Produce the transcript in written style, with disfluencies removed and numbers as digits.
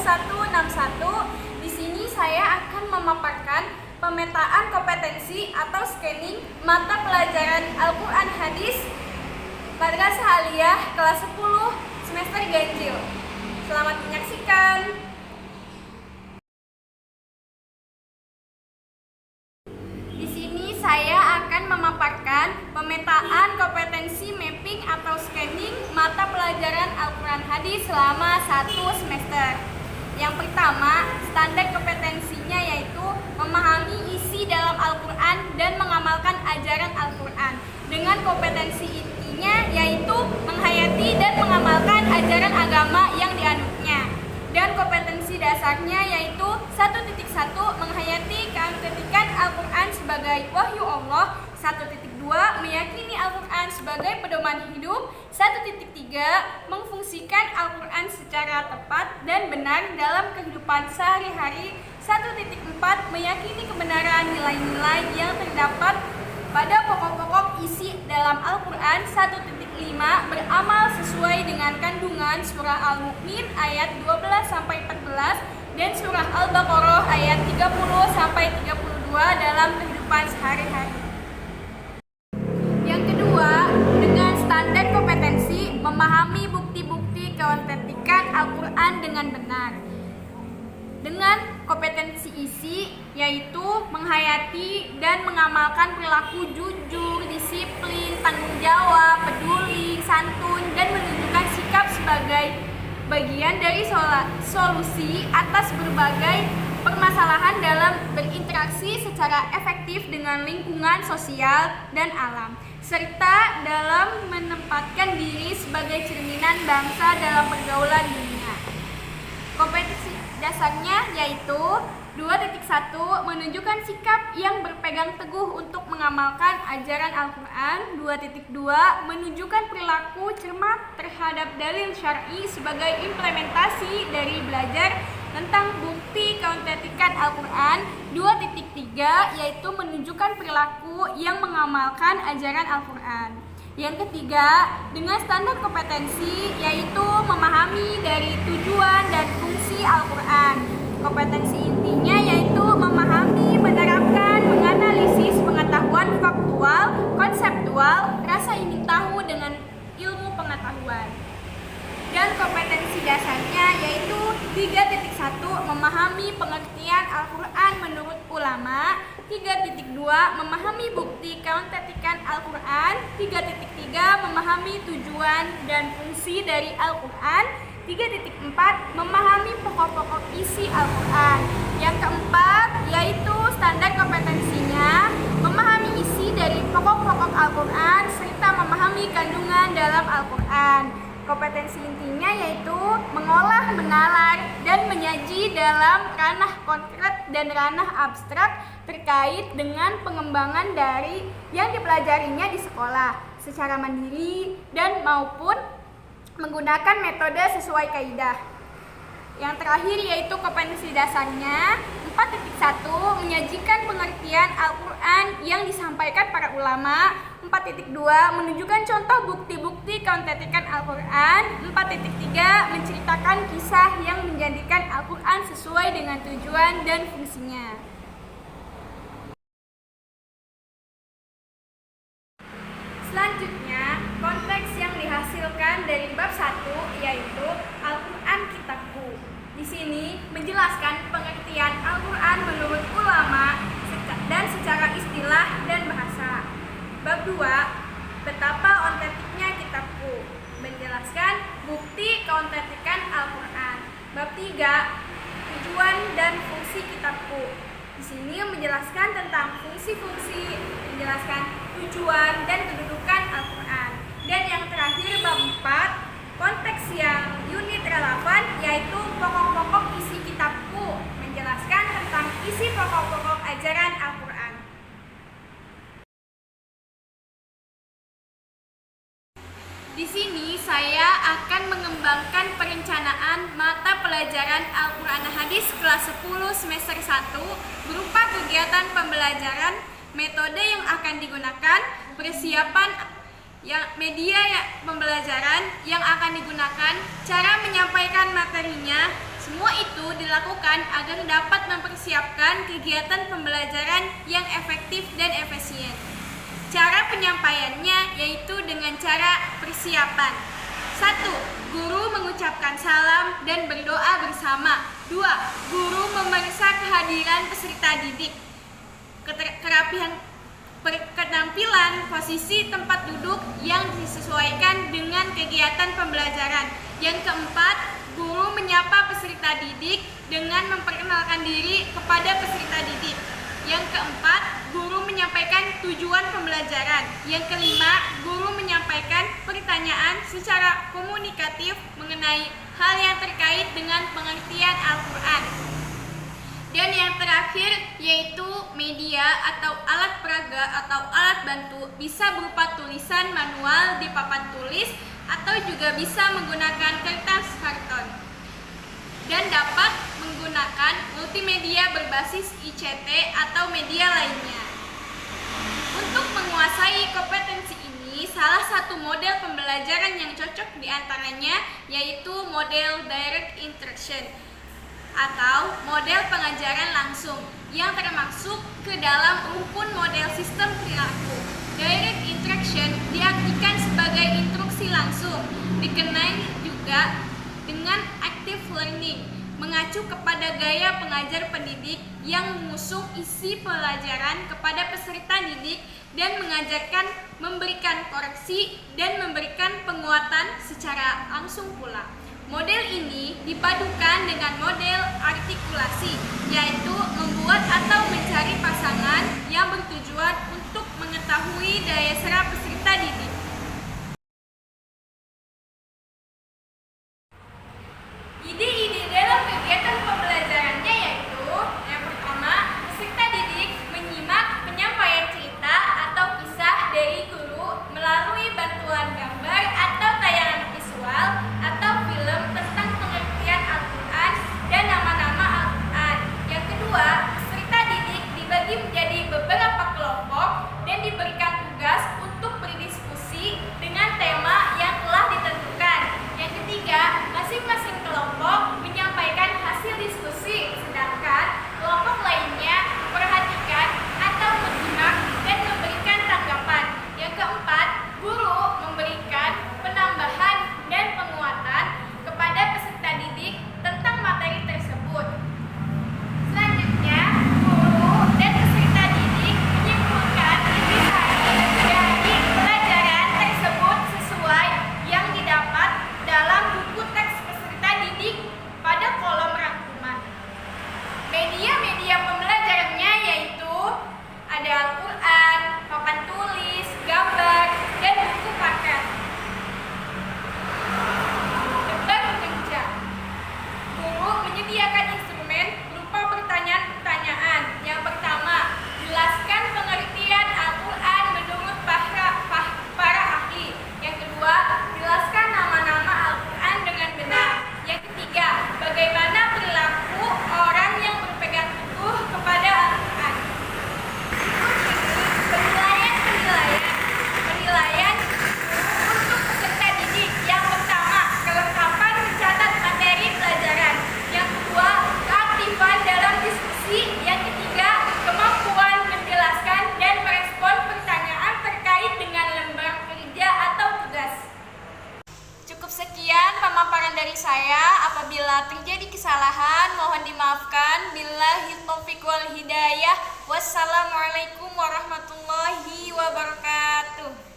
2161. Di sini saya akan memaparkan pemetaan kompetensi atau scanning mata pelajaran Al-Quran Hadis Madrasah Aliyah kelas 10 semester ganjil. Selamat menyaksikan. Di sini saya akan memaparkan pemetaan kompetensi mapping atau scanning mata pelajaran Al-Quran Hadis selama 1 semester. Yang pertama, standar kompetensinya yaitu memahami isi dalam Al-Quran dan mengamalkan ajaran Al-Quran. Dengan kompetensi intinya yaitu menghayati dan mengamalkan ajaran agama yang dianutnya. Dan kompetensi dasarnya yaitu 1.1 menghayati keautentikan Al-Quran sebagai wahyu Allah, 1.2 meyakini Al-Quran sebagai pedoman hidup, 1.3 memfungsikan Al-Quran secara tepat dan benar dalam kehidupan sehari-hari, 1.4 meyakini kebenaran nilai-nilai yang terdapat pada pokok-pokok isi dalam Al-Quran, 1.5 beramal sesuai dengan kandungan surah Al-Mu'min ayat 12-14 dan surah Al-Baqarah ayat 30-32 dalam kehidupan sehari-hari. Yang kedua, dengan standar kompetensi memahami bukti-bukti keautentikan Al-Quran dengan benar. Dengan kompetensi isi yaitu menghayati dan mengamalkan perilaku jujur, disiplin, tanggung jawab, peduli, santun, dan menunjukkan sikap sebagai bagian dari solusi atas berbagai permasalahan dalam berinteraksi secara efektif dengan lingkungan sosial dan alam, serta dalam menempatkan diri sebagai cerminan bangsa dalam pergaulan dunia. Kompetensi dasarnya yaitu 2.1 menunjukkan sikap yang berpegang teguh untuk mengamalkan ajaran Al-Quran, 2.2 menunjukkan perilaku cermat terhadap dalil syar'i sebagai implementasi dari belajar tentang bukti keautentikan Al-Quran, 2.3 yaitu menunjukkan perilaku yang mengamalkan ajaran Al-Quran. Yang ketiga, dengan standar kompetensi yaitu memahami dari tujuan dan fungsi Al-Quran. Kompetensi intinya yaitu memahami, menerapkan, menganalisis pengetahuan faktual, konseptual, rasa ingin tahu dengan ilmu pengetahuan. Dan kompetensi dasarnya yaitu 3.1 memahami pengertian Al-Quran menurut ulama, 3.2 memahami bukti keautentikan Al-Quran, 3.3 memahami tujuan dan fungsi dari Al-Quran, 3.4 memahami pokok-pokok isi Al-Quran. Yang keempat yaitu standar kompetensinya memahami isi dari pokok-pokok Al-Quran serta memahami kandungan dalam Al-Quran. Kompetensi intinya yaitu mengolah, menalar, dan menyaji dalam ranah konkret dan ranah abstrak terkait dengan pengembangan dari yang dipelajarinya di sekolah secara mandiri dan maupun menggunakan metode sesuai kaidah. Yang terakhir yaitu kompetensi dasarnya 4.1 menyajikan pengertian Al-Quran yang disampaikan para ulama, 4.2 menunjukkan contoh bukti-bukti keautentikan Al-Quran, 4.3 menceritakan kisah yang menjadikan Al-Quran sesuai dengan tujuan dan fungsinya. Selanjutnya, konteks yang dihasilkan dari bab 1 yaitu Al-Quran Kitabku. Di sini menjelaskan pengertian Al-Quran menurut ulama dan secara istilah dan bahasa. Bab 2, betapa autentiknya kitabku, menjelaskan bukti keautentikan Al-Quran. Bab 3, tujuan dan fungsi kitabku. Di sini menjelaskan tentang fungsi-fungsi, menjelaskan tujuan dan kedudukan Al-Quran. Dan yang terakhir bab 4, konteks yang unit relevan yaitu pokok-pokok isi kitabku, menjelaskan tentang isi pokok-pokok ajaran Al-Quran. Di sini saya akan mengembangkan perencanaan mata pelajaran Al-Quran Hadis kelas 10 semester 1 berupa kegiatan pembelajaran, metode yang akan digunakan, persiapan media pembelajaran yang akan digunakan, cara menyampaikan materinya, Semua itu dilakukan agar dapat mempersiapkan kegiatan pembelajaran yang efektif dan efisien. Cara penyampaiannya yaitu dengan cara persiapan. 1. Guru mengucapkan salam dan berdoa bersama. 2. Guru memeriksa kehadiran peserta didik. Kerapihan keterampilan posisi tempat duduk yang disesuaikan dengan kegiatan pembelajaran. Yang keempat, guru menyapa peserta didik dengan memperkenalkan diri kepada peserta didik. Yang keempat, guru menyampaikan tujuan pembelajaran. Yang kelima, guru menyampaikan pertanyaan secara komunikatif mengenai hal yang terkait dengan pengertian Al-Quran. Dan yang terakhir yaitu media atau alat peraga atau alat bantu bisa berupa tulisan manual di papan tulis atau juga bisa menggunakan kertas karton dan dapat menggunakan multimedia berbasis ICT atau media lainnya. Untuk menguasai kompetensi ini, salah satu model pembelajaran yang cocok diantaranya yaitu model direct instruction atau model pengajaran langsung yang termasuk ke dalam rumpun model sistem perilaku. Direct instruction diartikan sebagai instruksi langsung, dikenal juga dengan active learning, mengacu kepada gaya pengajar pendidik yang mengusung isi pelajaran kepada peserta didik dan mengajarkan, memberikan koreksi, dan memberikan penguatan secara langsung pula. Model ini dipadukan dengan model artikulasi, yaitu membuat atau mencari pasangan yang bertujuan untuk mengetahui daya serap peserta didik. Ide-ide dalam kegiatan pembelajarannya yaitu yang pertama, peserta didik menyimak penyampaian cerita atau kisah dari guru melalui bantuan gambar atau tayangan visual atau film tentang pengertian Al-Quran dan nama-nama Al-Quran. Yang kedua, peserta didik dibagi menjadi beberapa kelompok dan diberikan tugas untuk berdiskusi dengan tema yang telah ditentukan. Yang ketiga, masing-masing kelompok menyampaikan hasil diskusi, sedangkan kelompok lainnya memperhatikan atau menyimak dan memberikan tanggapan. Yang keempat, guru memberikan penambahan dan penguatan kepada peserta didik tentang materi tersebut. Selanjutnya, guru dan peserta didik menyimpulkan intisari dari pelajaran tersebut sesuai yang didapat dalam buku teks peserta didik pada kolom rangkuman. Media-media pembelajarannya yaitu ada Al-Quran, papan tulis, gambar, dan buku paket. Debat bekerja. Guru menyediakan instrumen berupa pertanyaan-pertanyaan. Yang pertama, jelaskan pengertian Al-Quran menurut para ahli. Yang kedua, jelaskan nama-nama Al-Quran dengan benar. Yang ketiga, bagaimana perilaku orang yang berpegang teguh kepada Al-Quran. Penilaian untuk peserta didik. Yang pertama, kelengkapan mencatat materi pelajaran. Yang kedua, keaktifan dalam diskusi. Yang ketiga, kemampuan menjelaskan dan merespon pertanyaan terkait dengan lembar kerja atau tugas. Cukup sekian pemaparan dari saya. Apabila terjadi kesalahan, mohon dimaafkan. Billahi taufiq wal hidayah. Wassalamualaikum warahmatullahi wabarakatuh.